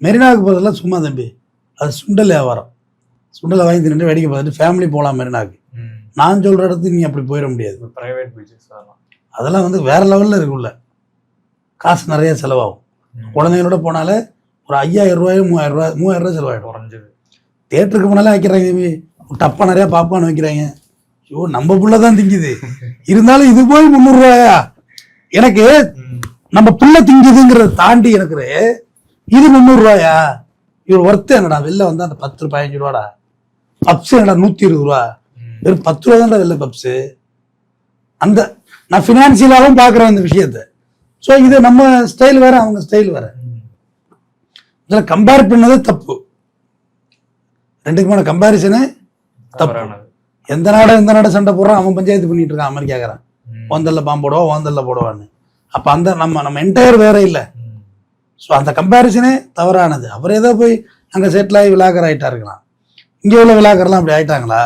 மெரினாவுக்கு போகிறதெல்லாம் சும்மா தம்பி, அது சுண்டல் வியாபாரம். சுண்டலை வாங்கி தின்னுட்டு வேடிக்கை பார்த்துட்டு ஃபேமிலி போகலாம் மெரினாவுக்கு. நான் சொல்கிற இடத்துக்கு நீ அப்படி போயிட முடியாது. ப்ரைவேட் பீச்சஸ் அதெல்லாம் வந்து வேற லெவலில் இருக்குல்ல, காசு நிறைய செலவாகும். குழந்தைங்களோட போனாலே ஒரு 5000 ரூபாயோ 3000 ரூபாய் செலவாயிடும். குறைஞ்சது தேட்டருக்கு போனாலே வைக்கிறாங்க தம்பி, டப்பா நிறையா பாப்கார்ன் வைக்கிறாங்க. ஐயோ நம்ம புள்ள தான் திங்குது, இருந்தாலும் இது போய் 300 ரூபாயா? எனக்கு நம்ம புள்ள திங்குதுங்கிறத தாண்டி எனக்கு இது 300 ரூபாயா? இவர் ஒர்த்து என்னடா? வெளில வந்து அந்த 10 15 ரூபாடா. பப்ஸ் என்னடா 120 ரூபா? வெறும் 10 ரூபா தான்டா வெளில பப்ஸு. அந்த நான் ஃபினான்சியலாகவும் பார்க்குறேன் இந்த விஷயத்த. ஸோ இது நம்ம ஸ்டைல் வேற, அவங்க ஸ்டைல் வேற. இதில் கம்பேர் பண்ணது தப்பு. ரெண்டுக்குமான கம்பேரிசனு தப்பு. எந்த நாடு சண்டை போடுறான், அவன் பஞ்சாயத்து பண்ணிட்டு இருக்கான் அமெரிக்காக்காரன். ஓந்தல்ல பாம்போடுவா, ஓந்தல்ல போடுவான்னு. அப்போ அந்த நம்ம என்டையர் வேற இல்லை. ஸோ அந்த கம்பேரிசனே தவறானது. அப்புறம் ஏதோ போய் அங்கே செட்டில் ஆகி விளாகர் ஆகிட்டா இருக்கலாம். இங்கே உள்ள விளாகர்லாம் அப்படி ஆயிட்டாங்களா?